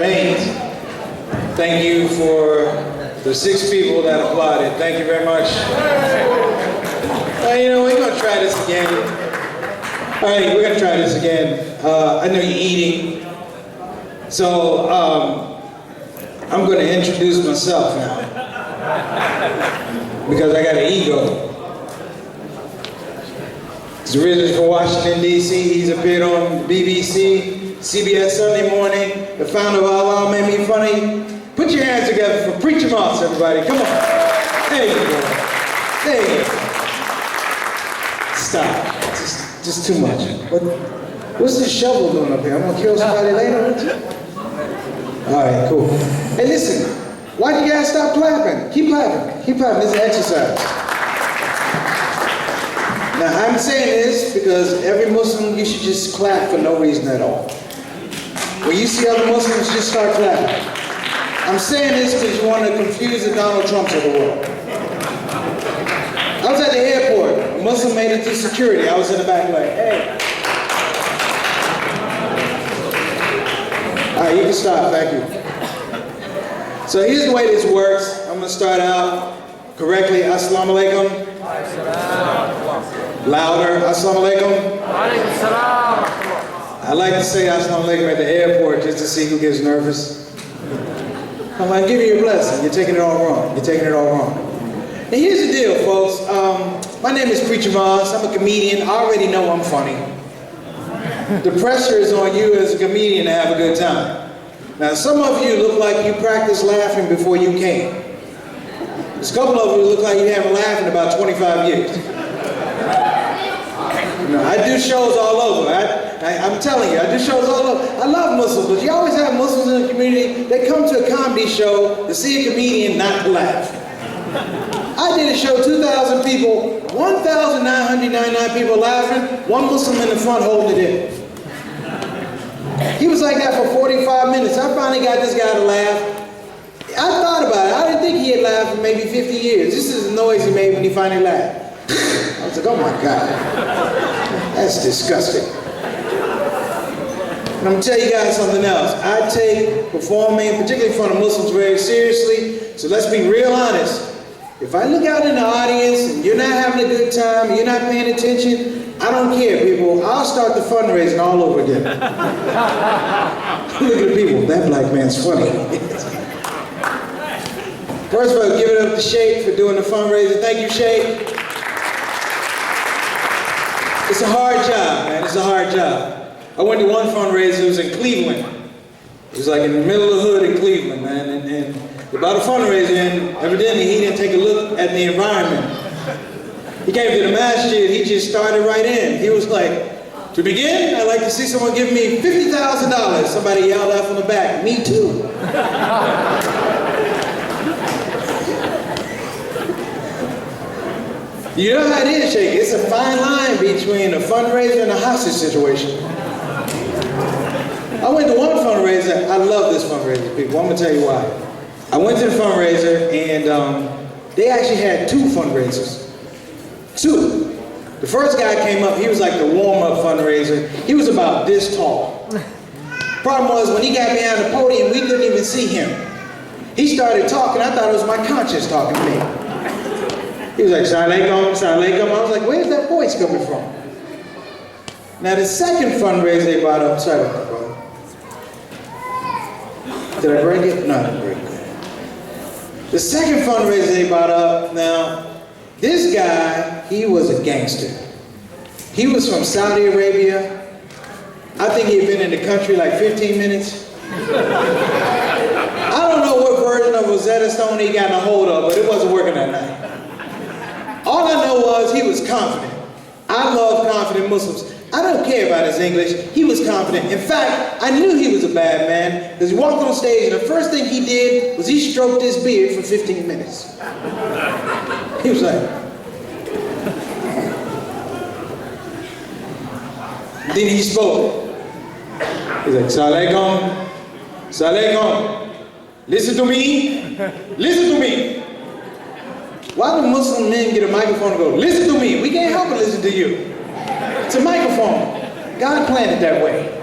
Thank you for the 6 people that applauded. Thank you very much. You know, we're going to try this again. All right, we're going to try this again. I know you're eating. So, I'm going to introduce myself now. Because I got an ego. He's originally from Washington, D.C. He's appeared on BBC, CBS Sunday Morning. The founder of Allah Made Me Funny. Put your hands together for Preacher Moss, everybody. Come on. There you go. There you go. Stop. Just too much. What's this shovel doing up here? I'm going to kill somebody later? All right, cool. Hey, listen. Why do you guys stop clapping? Keep clapping. Keep clapping. This is an exercise. Now, I'm saying this because every Muslim, you should just clap for no reason at all. When you see other Muslims, just start clapping. I'm saying this because you want to confuse the Donald Trumps of the world. I was at the airport. A Muslim made it through security. I was in the back like, hey. All right, you can stop. Thank you. So here's the way this works. I'm going to start out correctly. Assalamu alaikum. Louder. Assalamu alaikum. I like to say assalamu alaikum at the airport just to see who gets nervous. I'm like, give you your blessing. You're taking it all wrong. You're taking it all wrong. Now here's the deal, folks. My name is Preacher Moss. I'm a comedian. I already know I'm funny. The pressure is on you as a comedian to have a good time. Now some of you look like you practiced laughing before you came. There's a couple of you look like you haven't laughed in about 25 years. You know, I do shows all over. I'm telling you, I do shows all over. I love Muslims, but you always have Muslims in the community. They come to a comedy show to see a comedian not to laugh. I did a show, 2,000 people, 1,999 people laughing, one Muslim in the front holding it in. He was like that for 45 minutes. I finally got this guy to laugh. I thought about it. I didn't think he had laughed for maybe 50 years. This is the noise he made when he finally laughed. I was like, oh my God, that's disgusting. And I'm gonna tell you guys something else. I take performing, particularly in front of Muslims, very seriously. So let's be real honest. If I look out in the audience and you're not having a good time, you're not paying attention, I don't care, people. I'll start the fundraising all over again. Look at the people. That black man's funny. First of all, give it up to Sheikh for doing the fundraiser. Thank you, Sheikh. It's a hard job, man. It's a hard job. I went to one fundraiser. It was in Cleveland. It was like in the middle of the hood in Cleveland, man. And about a fundraiser, and evidently he didn't take a look at the environment. He came to the masjid. He just started right in. He was like, to begin, I'd like to see someone give me $50,000. Somebody yelled out from the back, me too. You know how it is, Sheikh. It's a fine line between a fundraiser and a hostage situation. I went to one fundraiser. I love this fundraiser, people. I'm going to tell you why. I went to the fundraiser, and they actually had 2 fundraisers. 2. The first guy came up. He was like the warm-up fundraiser. He was about this tall. Problem was, when he got behind the podium, we couldn't even see him. He started talking. I thought it was my conscience talking to me. He was like, Assalamu alaikum, Assalamu alaikum. I was like, where's that voice coming from? Now the second fundraiser they brought up, sorry about that, brother. Did I break it? No, I didn't break it. The second fundraiser they brought up, now, this guy, he was a gangster. He was from Saudi Arabia. I think he had been in the country like 15 minutes. I don't know what version of Rosetta Stone he got in a hold of, but it wasn't working that night. All I know was he was confident. I love confident Muslims. I don't care about his English. He was confident. In fact, I knew he was a bad man because he walked on stage and the first thing he did was he stroked his beard for 15 minutes. He was like... Then he spoke. He's like, Assalamu alaikum, Assalamu alaikum. Listen to me. Listen to me. Why do Muslim men get a microphone and go, listen to me? We can't help but listen to you. It's a microphone. God planned it that way.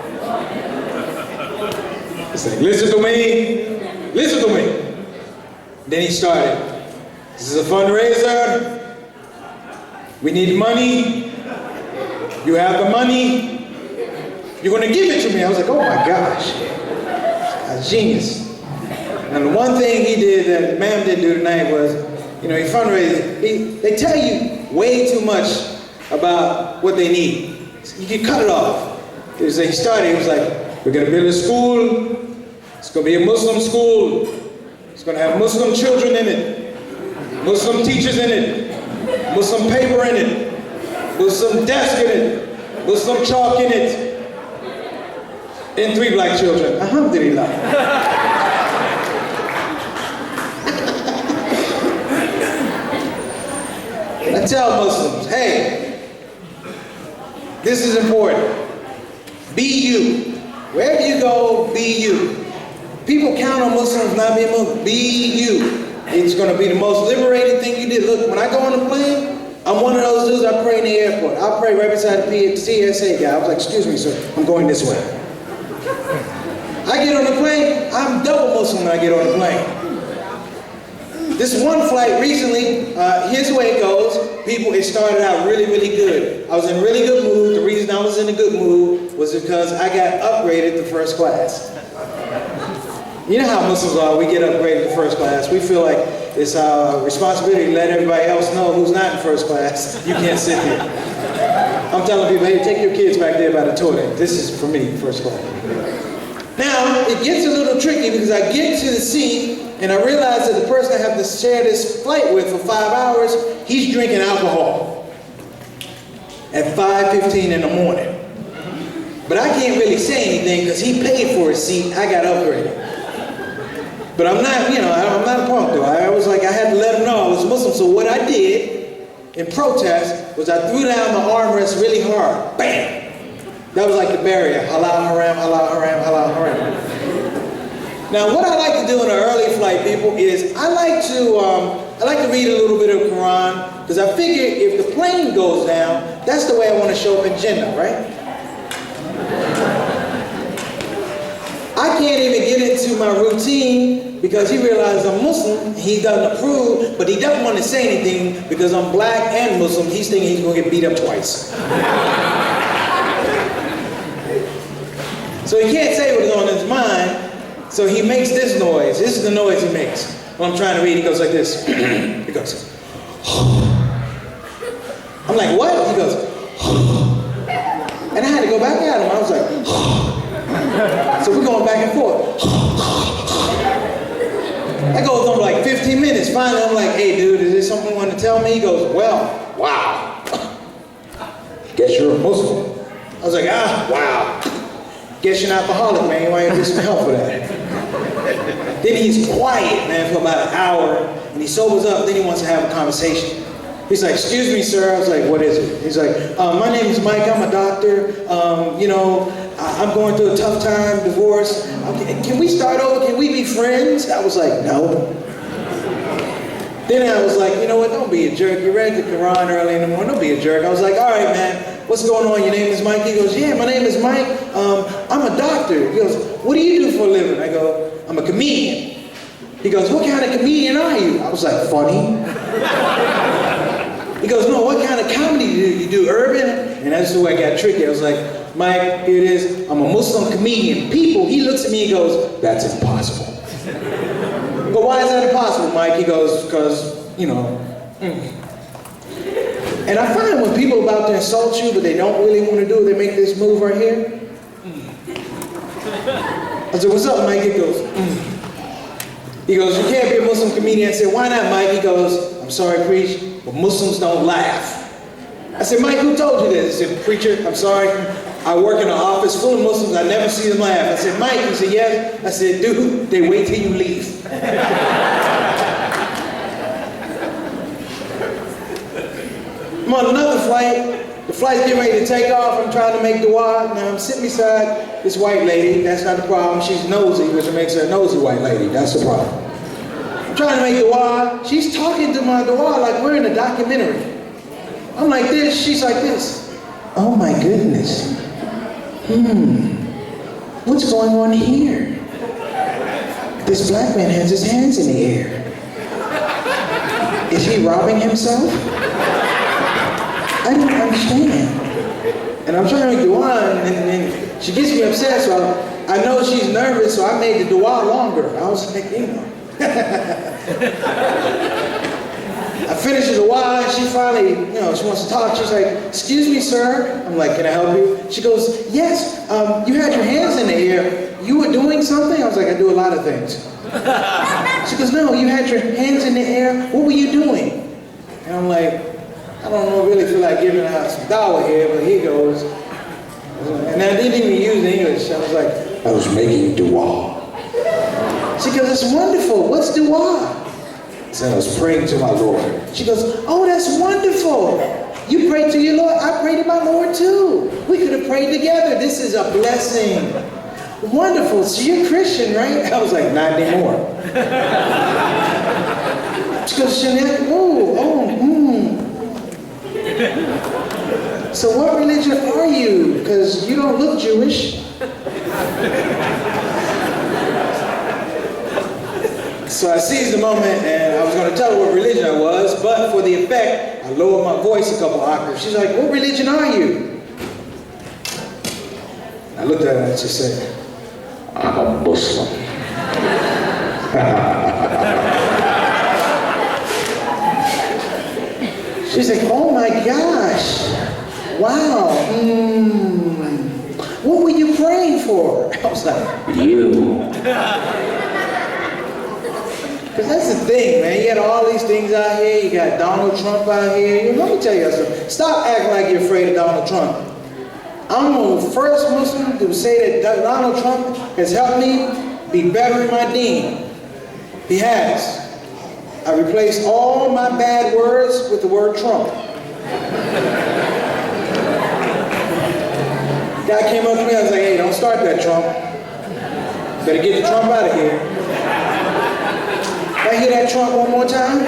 He's like, listen to me, listen to me. Then he started, this is a fundraiser, we need money, you have the money, you're gonna give it to me. I was like, oh my gosh, a genius. And the one thing he did that ma'am didn't do tonight was, you know, he fundraised, they tell you way too much about what they need. You can cut it off. He started, he was like, we're gonna build a school, it's gonna be a Muslim school, it's gonna have Muslim children in it, Muslim teachers in it, Muslim paper in it, Muslim desk in it, Muslim chalk in it, and 3 black children. Alhamdulillah. I tell Muslims, hey, this is important. Be you. Wherever you go, be you. People count on Muslims not being Muslim. Be you. It's going to be the most liberating thing you did. Look, when I go on a plane, I'm one of those dudes I pray in the airport. I'll pray right beside the TSA guy. I was like, excuse me, sir, I'm going this way. I get on the plane, I'm double Muslim when I get on the plane. This one flight recently, here's the way it goes. People, it started out really, really good. I was in a really good mood. The reason I was in a good mood was because I got upgraded to first class. You know how Muslims are, we get upgraded to first class. We feel like it's our responsibility to let everybody else know who's not in first class. You can't sit there. I'm telling people, hey, take your kids back there by the toilet. This is for me, first class. Now, it gets a little tricky because I get to the seat and I realize that the person I have to share this flight with for 5 hours, he's drinking alcohol at 5:15 in the morning. But I can't really say anything because he paid for his seat, I got upgraded. But I'm not, you know, I'm not a punk though. I was like, I had to let him know I was Muslim. So what I did in protest was I threw down the armrest really hard. Bam! That was like the barrier. Halal haram, halal haram, halal haram. Now what I like to do in an early flight, people, is I like to read a little bit of Quran because I figure if the plane goes down, that's the way I want to show up in Jannah, right? I can't even get into my routine because he realized I'm Muslim, he doesn't approve, but he doesn't want to say anything because I'm black and Muslim. He's thinking he's going to get beat up twice. So he can't say what's on his mind, so he makes this noise. This is the noise he makes. When I'm trying to read, he goes like this. He goes, I'm like, what? He goes, and I had to go back at him. I was like, so we're going back and forth. That goes on for like 15 minutes. Finally, I'm like, hey, dude, is there something you want to tell me? He goes, well, wow. Guess you're a Muslim. I was like, wow. Guess you're an alcoholic, man. You might get some help for that. Then he's quiet, man, for about an hour, and he sobers up. Then he wants to have a conversation. He's like, excuse me, sir. I was like, what is it? He's like, my name is Mike. I'm a doctor. You know, I'm going through a tough time, divorce. Can we start over? Can we be friends? I was like, no. Then I was like, you know what? Don't be a jerk. You read the Quran early in the morning. Don't be a jerk. I was like, all right, man. What's going on? Your name is Mike? He goes, yeah, my name is Mike. I'm a doctor. He goes, what do you do for a living? I go, I'm a comedian. He goes, what kind of comedian are you? I was like, funny. He goes, no, what kind of comedy do you do? Urban? And that's the way I got tricky. I was like, Mike, here it is. I'm a Muslim comedian. He looks at me and goes, that's impossible. But why is that impossible, Mike? He goes, because, you know. And I find when people are about to insult you, but they don't really want to do it, they make this move right here. I said, what's up, Mike? He goes, He goes, you can't be a Muslim comedian. I said, why not, Mike? He goes, I'm sorry, preach, but Muslims don't laugh. I said, Mike, who told you this? He said, preacher, I'm sorry. I work in an office full of Muslims. I never see them laugh. I said, Mike? He said, yes. I said, dude, they wait till you leave. I'm on another flight. The flight's getting ready to take off. I'm trying to make dua. Now I'm sitting beside this white lady. That's not the problem. She's nosy, which makes her a nosy white lady. That's the problem. I'm trying to make dua. She's talking to my dua like we're in a documentary. I'm like this. She's like this. Oh my goodness. What's going on here? This black man has his hands in the air. Is he robbing himself? I don't understand. And I'm trying to make dua, and she gets me upset, so I know she's nervous, so I made the dua longer. I was like, you know. I finished the dua, and she finally, she wants to talk. She's like, excuse me, sir. I'm like, can I help you? She goes, yes, you had your hands in the air. You were doing something? I was like, I do a lot of things. She goes, no, you had your hands in the air. What were you doing? And I'm like, I don't know, really feel like giving out some dawah here, but here goes. And I didn't even use English. I was like, I was making dua. She goes, that's wonderful. What's dua? I said, I was praying to my Lord. She goes, oh, that's wonderful. You pray to your Lord. I pray to my Lord too. We could have prayed together. This is a blessing. Wonderful. So you're Christian, right? I was like, not anymore. She goes, Jeanette, So what religion are you? Because you don't look Jewish. So I seized the moment, and I was going to tell her what religion I was, but for the effect, I lowered my voice a couple octaves. She's like, what religion are you? I looked at her and she said, I'm a Muslim. She's like, oh my gosh. Wow. What were you praying for? I was like, you. Because that's the thing, man. You got all these things out here. You got Donald Trump out here. Let me tell you something. Stop acting like you're afraid of Donald Trump. I'm the first Muslim to say that Donald Trump has helped me be better in my deen. He has. I replaced all my bad words with the word Trump. Guy came up to me, I was like, hey, don't start that, Trump. Better get the Trump out of here. Can I hear that Trump one more time?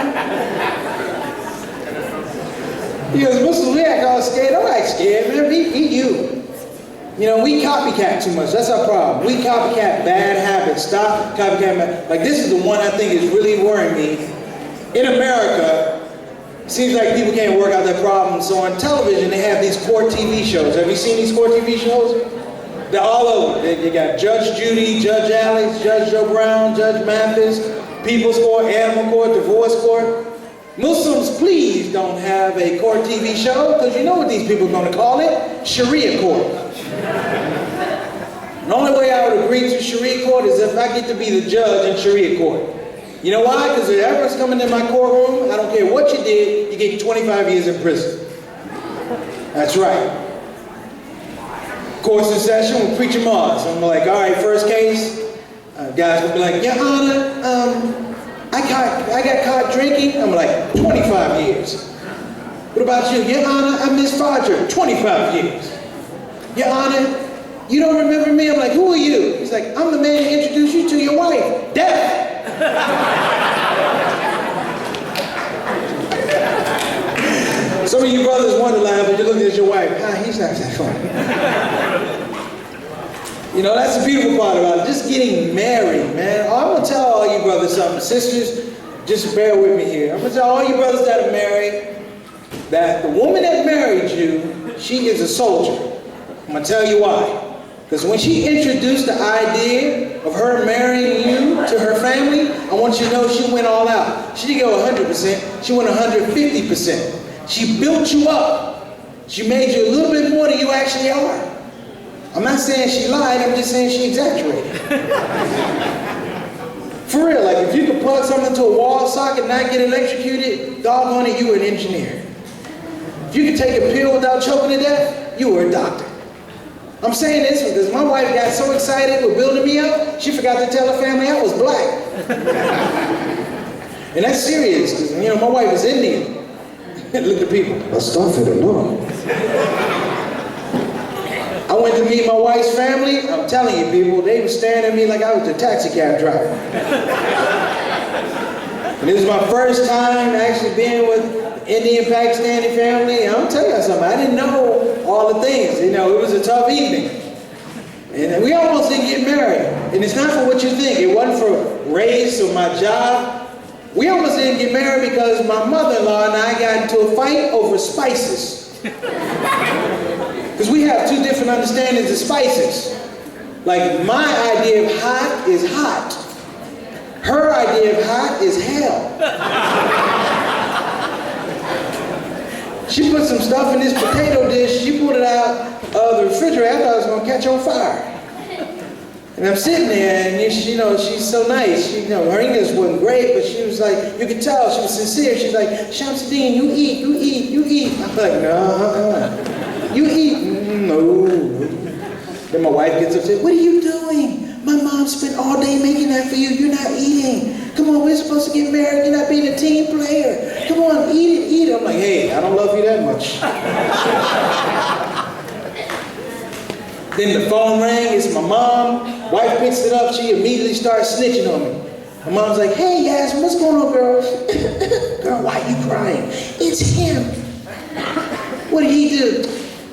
He goes, Muslims, we act all scared. Don't act scared, man. Be you. We copycat too much. That's our problem. We copycat bad habits. Stop copycat bad. Like, this is the one I think is really worrying me. In America, it seems like people can't work out their problems. So on television, they have these court TV shows. Have you seen these court TV shows? They're all over. You got Judge Judy, Judge Alex, Judge Joe Brown, Judge Mathis, People's Court, Animal Court, Divorce Court. Muslims, please don't have a court TV show, because you know what these people are going to call it? Sharia court. The only way I would agree to Sharia court is if I get to be the judge in Sharia court. You know why? Because if everyone's coming in my courtroom, I don't care what you did, you get 25 years in prison. That's right. Court's in session with Preacher Mars. I'm like, all right, first case. Guys will be like, Your Honor, I got caught drinking. I'm like, 25 years. What about you? Your Honor, I misfired you. 25 years. Your Honor, you don't remember me? I'm like, who are you? He's like, I'm the man who introduced you to your wife. Death. Some of you brothers want to laugh, but you're looking at your wife. He's not that funny. That's the beautiful part about it. Just getting married, man. I'm going to tell all you brothers something. Sisters, just bear with me here. I'm going to tell all you brothers that are married that the woman that married you, she is a soldier. I'm going to tell you why. Because when she introduced the idea of her marrying you to her family, I want you to know she went all out. She didn't go 100%, she went 150%. She built you up. She made you a little bit more than you actually are. I'm not saying she lied, I'm just saying she exaggerated. For real, like if you could plug something to a wall socket and not get electrocuted, doggone it, you were an engineer. If you could take a pill without choking to death, you were a doctor. I'm saying this because my wife got so excited with building me up, she forgot to tell her family I was black. And that's serious, because my wife is Indian. Look at people. Astaghfirullah. I went to meet my wife's family. I'm telling you, people, they were staring at me like I was a taxi cab driver. And this was my first time actually being with Indian Pakistani family. I'm telling you something, I didn't know all the things. It was a tough evening. And we almost didn't get married. And it's not for what you think. It wasn't for raise or my job. We almost didn't get married because my mother-in-law and I got into a fight over spices. Because we have two different understandings of spices. Like, my idea of hot is hot. Her idea of hot is hell. She put some stuff in this potato dish, she pulled it out of the refrigerator. I thought it was going to catch on fire. And I'm sitting there, and you know, she's so nice. You know, her English wasn't great, but she was like, you could tell she was sincere. She's like, Shamsuddin, you eat, you eat, you eat. I'm like, no, you eat, no. Then my wife gets upset, what are you doing? My mom spent all day making that for you, you're not eating. Come on, we're supposed to get married, you're not being a team player. Come on, eat it, eat it. I'm like, hey, I don't love you that much. Then the phone rang, it's my mom. Wife picks it up, she immediately starts snitching on me. My mom's like, hey Yasmin, what's going on, girl? Girl, why are you crying? It's him. What did he do?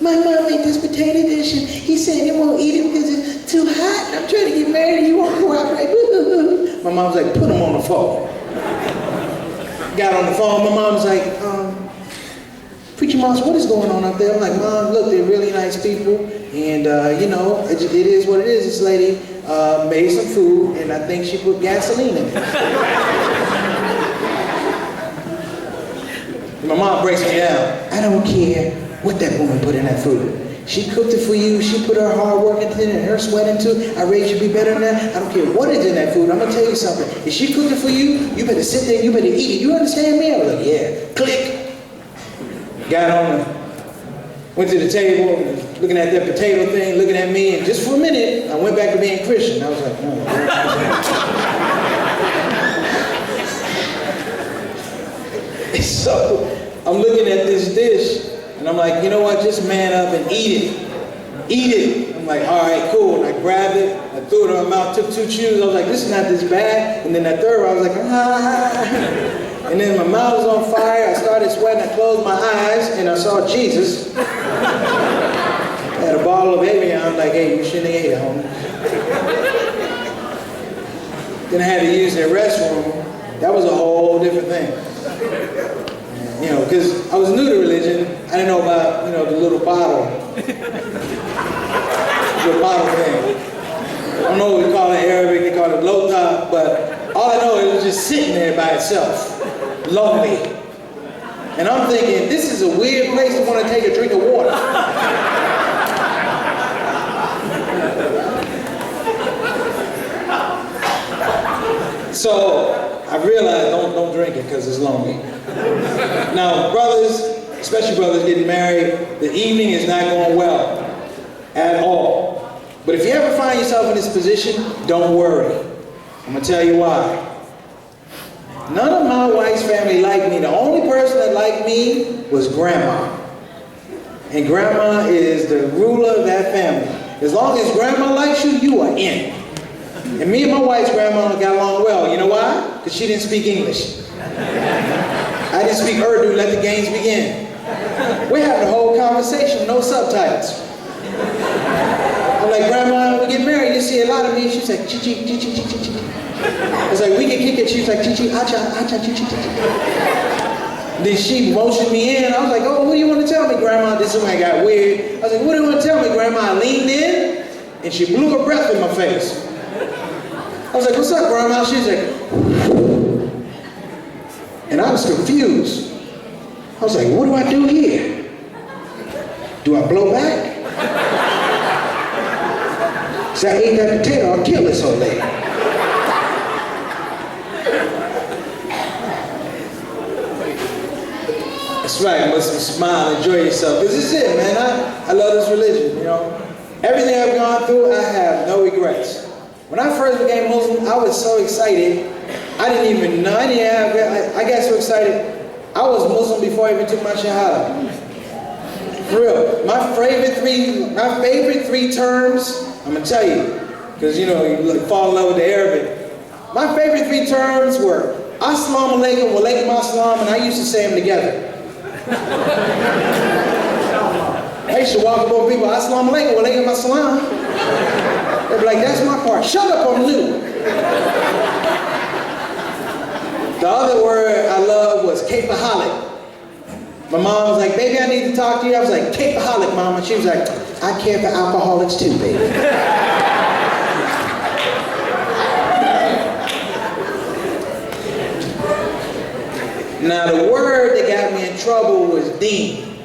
My mom made this potato dish and he said he won't eat it because it's too hot. I'm trying to get married and you won't cooperate. My mom's like, put him on the phone. Got on the phone, my mom's like, Preacher Moss, what is going on up there? I'm like, Mom, look, they're really nice people, and you know, it is what it is. This lady made some food, and I think she put gasoline in it. My mom breaks me down. I don't care what that woman put in that food. She cooked it for you, she put her hard work into it and her sweat into it. I raised you to be better than that. I don't care what is in that food. I'm gonna tell you something. If she cooked it for you, you better sit there and you better eat it. You understand me? I was like, yeah. Click. Got on, went to the table, looking at that potato thing, looking at me, and just for a minute, I went back to being Christian. I was like, oh. So, I'm looking at this dish, and I'm like, you know what, just man up and eat it. Eat it. I'm like, all right, cool. And I grabbed it, I threw it in my mouth, took 2 chews. I was like, this is not this bad. And then that third one, I was like, ah. And then my mouth was on fire, I started sweating, I closed my eyes, and I saw Jesus. I had a bottle of Avion, I'm like, hey, you shouldn't have ate it, homie. Then I had to use their restroom. That was a whole different thing. You know, because I was new to religion, I didn't know about, you know, the little bottle. The bottle thing. I don't know what we call it in Arabic, they call it lota, but all I know, it was just sitting there by itself. Lonely. And I'm thinking, this is a weird place to want to take a drink of water. So I realized don't drink it because it's lonely. Now brothers, especially brothers getting married, the evening is not going well at all. But if you ever find yourself in this position, don't worry. I'm going to tell you why. None of my wife's family liked me. The only person that liked me was Grandma. And Grandma is the ruler of that family. As long as Grandma likes you, you are in. And me and my wife's grandma got along well. You know why? Because she didn't speak English. I didn't speak Urdu, let the games begin. We're having a whole conversation, no subtitles. I'm like, Grandma, when we get married, you see a lot of me. She's like, chi-chi, chi-chi, chi-chi, chi-chi. I was like, we can kick it. She was like, chi-chi, acha, acha, chi-chi, chi-chi. Then she motioned me in. I was like, oh, what do you want to tell me, Grandma? This is when I got weird. I was like, what do you want to tell me, Grandma? I leaned in, and she blew her breath in my face. I was like, what's up, Grandma? She was like, and I was confused. I was like, what do I do here? Do I blow back? So I ate that potato, I'll kill this old lady. That's right, you must smile, enjoy yourself. This is it, man. I love this religion, you know. Everything I've gone through, I have no regrets. When I first became Muslim, I was so excited. I didn't even know, I got so excited. I was Muslim before I even took my Shahada. For real. My favorite three terms, I'm gonna tell you, because you know, you fall in love with the Arabic. My favorite 3 terms were Assalamu alaikum, wa alaikum assalam, and I used to say them together. I used to walk up on people, Assalamu alaikum, wa alaikum assalam. They'd be like, that's my part. Shut up, I'm new. The other word I love was capeaholic. My mom was like, baby, I need to talk to you. I was like, capeaholic, mama. She was like, I care for alcoholics too, baby. Now, the word that got me in trouble was dean.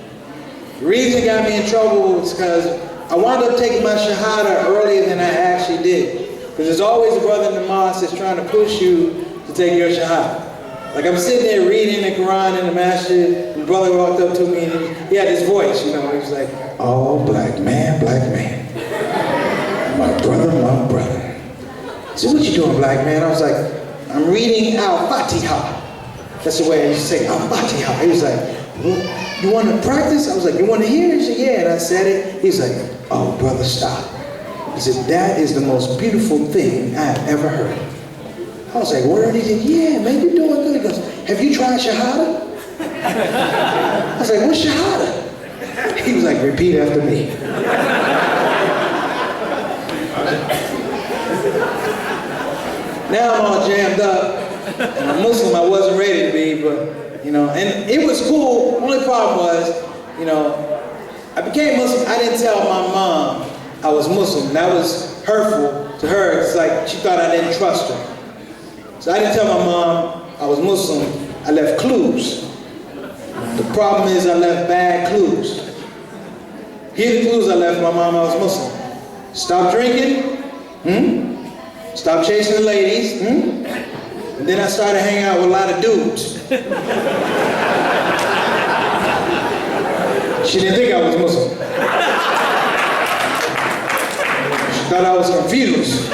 The reason it got me in trouble was because I wound up taking my shahada earlier than I actually did. Because there's always a brother in the mosque that's trying to push you to take your shahada. Like I'm sitting there reading the Quran in the masjid, and the brother walked up to me and he had this voice, you know, he was like, oh, black man, my brother, my brother. I said, what you doing, black man? I was like, I'm reading Al-Fatiha. That's the way I used to say Al-Fatiha. He was like, well, you want to practice? I was like, you want to hear? He said, yeah, and I said it. He's like, oh, brother, stop. He said, that is the most beautiful thing I have ever heard. I was like, word? He said, yeah, man, you're doing good. He goes, have you tried shahada? I was like, what's shahada? He was like, repeat after me. Now I'm all jammed up, and I'm Muslim. I wasn't ready to be, but, you know, and it was cool. The only problem was, you know, I became Muslim. I didn't tell my mom I was Muslim. That was hurtful to her. It's like she thought I didn't trust her. So I didn't tell my mom I was Muslim. I left clues. The problem is I left bad clues. Here are the clues I left my mom I was Muslim. Stop drinking. Stop chasing the ladies. And then I started hanging out with a lot of dudes. She didn't think I was Muslim. She thought I was confused.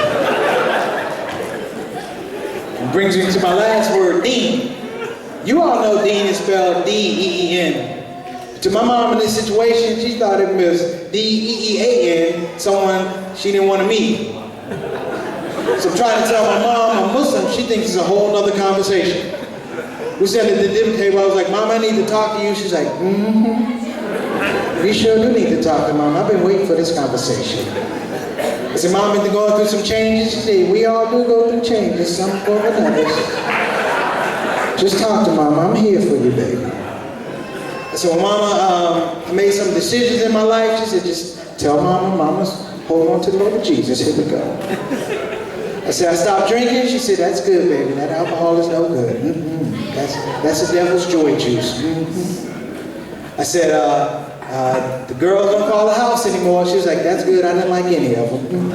It brings me to my last word, deen. You all know deen is spelled D-E-E-N. To my mom in this situation, she thought it was D-E-E-A-N, someone she didn't want to meet. So I'm trying to tell my mom I'm Muslim, she thinks it's a whole nother conversation. We sat at the dinner table, I was like, Mom, I need to talk to you. She's like, You sure do need to talk to Mom. I've been waiting for this conversation. I said, Mom, been going through some changes? She said, we all do go through changes, some more than others. Just talk to Mom, I'm here for you, baby. I said, well, Mama, I made some decisions in my life. She said, just tell Mama, Mama's hold on to the Lord Jesus, here we go. I said, I stopped drinking. She said, that's good, baby. That alcohol is no good. That's the devil's joy juice. I said, the girls don't call the house anymore. She was like, that's good. I didn't like any of them.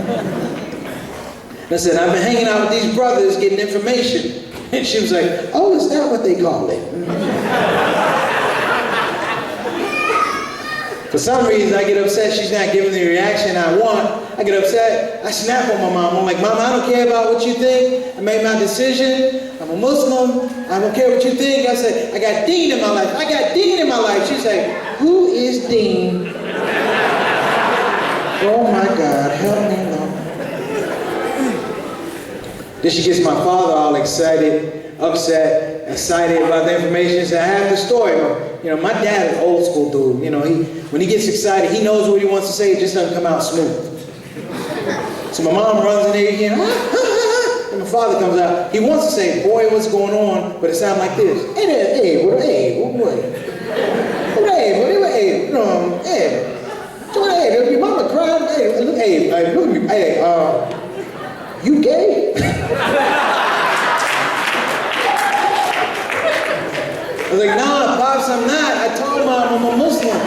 I said, I've been hanging out with these brothers getting information. And she was like, oh, is that what they call it? For some reason, I get upset she's not giving the reaction I want. I get upset, I snap on my mom. I'm like, Mom, I don't care about what you think. I made my decision. I'm a Muslim. I don't care what you think. I said, I got deen in my life. I got deen in my life. She's like, who is Dean? Oh my God, help me, Lord. Then she gets my father all excited, upset, excited about the information. So I have the story. You know, my dad is an old school dude. You know, when he gets excited, he knows what he wants to say. It just doesn't come out smooth. So my mom runs in there again, and my father comes out. He wants to say, boy, what's going on? But it sounds like this. Hey there, hey, what, your mama crying? Hey, look at me. Hey, you gay? I was like, nah, Pops, I'm not. I told Mom I'm a Muslim.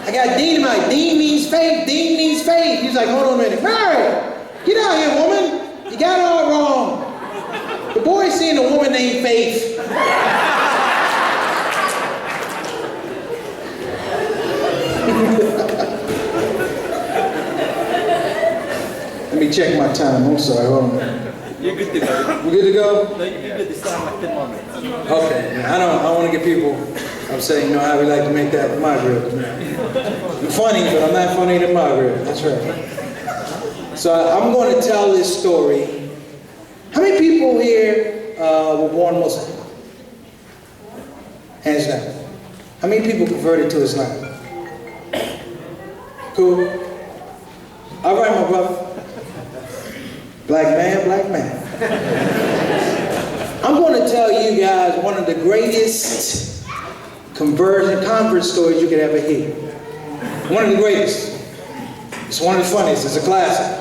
I got deen in my life. Deen means faith. Deen means faith. He's like, hold on a minute. Mary, get out here, woman. You got it all wrong. The boy's seeing a woman named Faith. Let me check my time. I'm sorry. Hold on. You're good to go. We good to go? No, you're good to sound like 10 moments. Okay. I don't want to get people upset. You know how we like to make that Margaret. I'm funny, but I'm not funny to Margaret. That's right. So I'm going to tell this story. How many people here were born Muslim? Hands down. How many people converted to Islam? Cool. All right, my brother. Black man, black man. I'm want to tell you guys one of the greatest convert stories you could ever hear. One of the greatest. It's one of the funniest. It's a classic.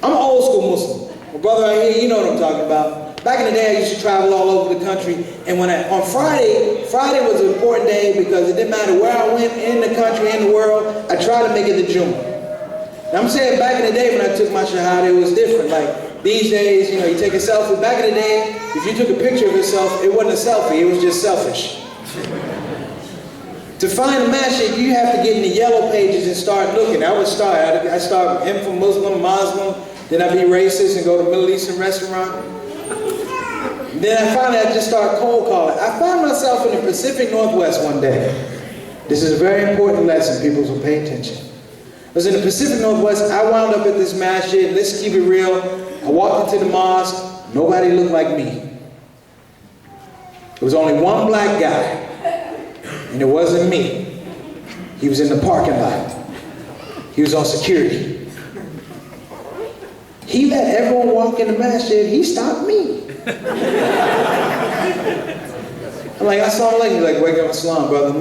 I'm an old school Muslim. My brother right here, you know what I'm talking about. Back in the day, I used to travel all over the country, and on Friday was an important day because it didn't matter where I went in the country, in the world, I tried to make it to Juma. And I'm saying back in the day when I took my shahada, it was different. Like these days, you know, you take a selfie. Back in the day, if you took a picture of yourself, it wasn't a selfie, it was just selfish. To find a masjid, you have to get in the yellow pages and start looking. I start him from Muslim, then I'd be racist and go to Middle Eastern restaurant. Then I just start cold calling. I found myself in the Pacific Northwest one day. This is a very important lesson, people, so pay attention. I was in the Pacific Northwest. I wound up at this masjid. Let's keep it real. I walked into the mosque. Nobody looked like me. There was only one black guy. And it wasn't me. He was in the parking lot. He was on security. He let everyone walk in the masjid. He stopped me. I'm like, assalamu alaikum. He's like, wake up, Islam, brother.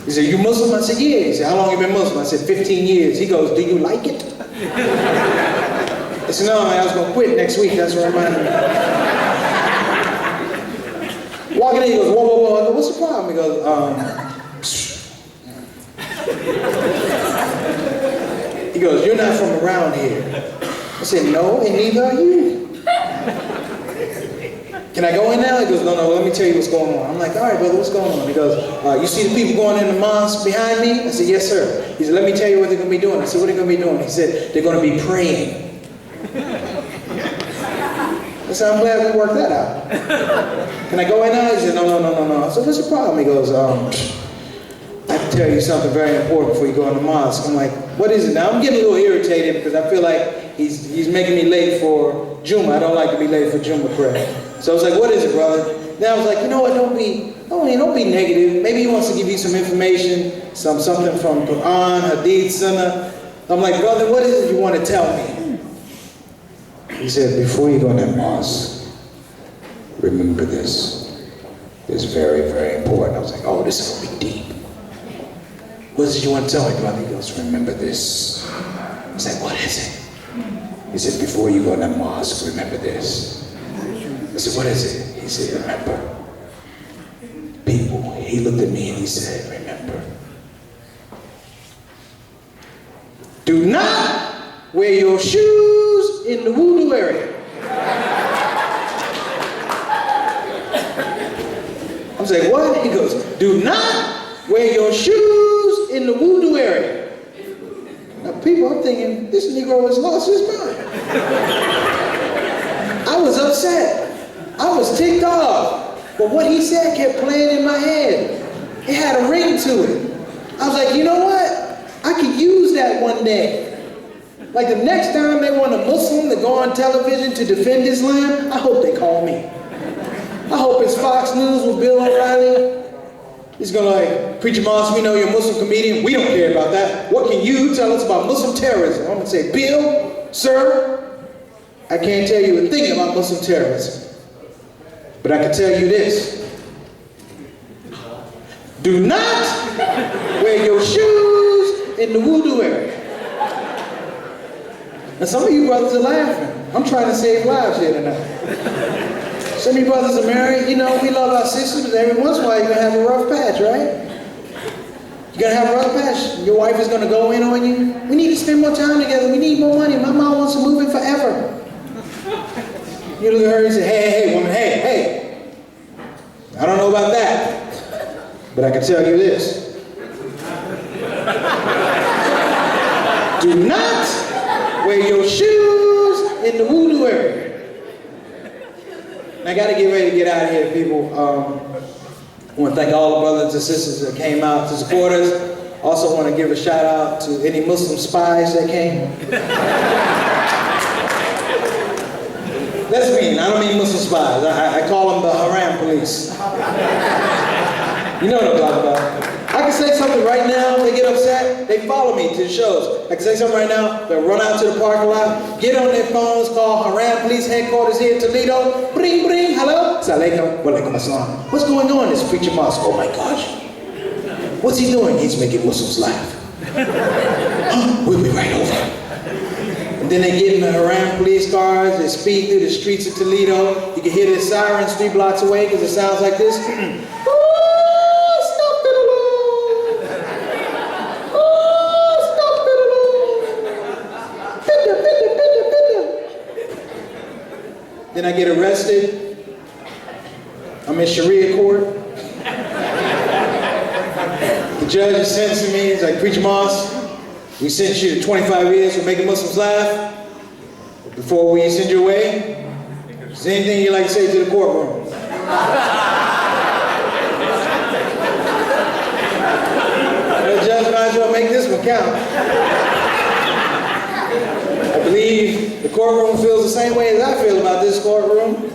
He said, you Muslim? I said, yeah. He said, how long you been Muslim? I said, 15 years. He goes, do you like it? I said, no, man, I was going to quit next week. That's what reminded me. Walking in, he goes, whoa, whoa, whoa. I go, what's the problem? He goes, He goes, you're not from around here. I said, no, and neither are you. Can I go in now? He goes, no, let me tell you what's going on. I'm like, all right, brother, what's going on? He goes, you see the people going in the mosque behind me? I said, yes, sir. He said, let me tell you what they're going to be doing. I said, what are they going to be doing? He said, they're going to be praying. I said, I'm glad we worked that out. Can I go in now? He said, no. I said, what's the problem? He goes, I have to tell you something very important before you go in the mosque. I'm like, what is it now? I'm getting a little irritated because I feel like he's making me late for Juma. I don't like to be late for Juma prayer. So I was like, what is it, brother? Then I was like, you know what, don't be negative. Maybe he wants to give you some information, something from Quran, Hadith, Sunnah. I'm like, brother, what is it you want to tell me? He said, before you go in that mosque, remember this. It's very, very important. I was like, oh, this is going to be deep. What is it you want to tell me, brother? He goes, remember this. I was like, what is it? He said, before you go in that mosque, remember this. I said, what is it? He said, remember. People, he looked at me and he said, remember. Do not wear your shoes in the wudu area. I was like, what? He goes, do not wear your shoes in the wudu area. Now people, I'm thinking, this Negro has lost his mind. I was upset. I was ticked off. But what he said kept playing in my head. It had a ring to it. I was like, you know what? I could use that one day. Like the next time they want a Muslim to go on television to defend Islam, I hope they call me. I hope it's Fox News with Bill O'Reilly. He's gonna like, Preacher Moss, we know you're a Muslim comedian. We don't care about that. What can you tell us about Muslim terrorism? I'm gonna say, Bill, sir, I can't tell you a thing about Muslim terrorism. But I can tell you this. Do not wear your shoes in the wudu area. And some of you brothers are laughing. I'm trying to save lives here tonight. Some of you brothers are married. You know, we love our sisters, but every once in a while you're going to have a rough patch, right? You're going to have a rough patch. Your wife is going to go in on you. We need to spend more time together. We need more money. My mom wants to move in forever. You look at her and say, hey, woman, hey. I don't know about that, but I can tell you this. Do not wear your shoes in the wudu area. And I got to get ready to get out of here, people. I want to thank all the brothers and sisters that came out to support us. Also want to give a shout out to any Muslim spies that came. That's mean. I don't mean Muslim spies. I call them the haram police. You know what I'm talking about. I can say something right now, they get upset, they follow me to the shows. I can say something right now, they'll run out to the parking lot, get on their phones, call Haram Police Headquarters here in Toledo. Bring, hello? Assalamualaikum, walaikum assalam. What's going on? This preacher mosque. Oh my gosh. What's he doing? He's making Muslims laugh. We'll be right over. And then they get in the Haram police cars, they speed through the streets of Toledo. You can hear their sirens 3 blocks away because it sounds like this. Then I get arrested. I'm in Sharia court. The judge is sentencing me. He's like, Preacher Moss, we sentence you to 25 years for making Muslims laugh. Before we send you away, is there anything you'd like to say to the courtroom? The judge might as well make this one count. I believe the courtroom feels the same way as I feel about this courtroom.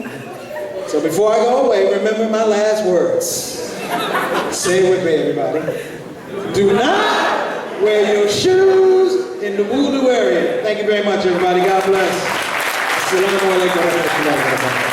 So before I go away, remember my last words. Say it with me, everybody. Do not wear your shoes in the voodoo area. Thank you very much, everybody. God bless. Assalamu alaikum.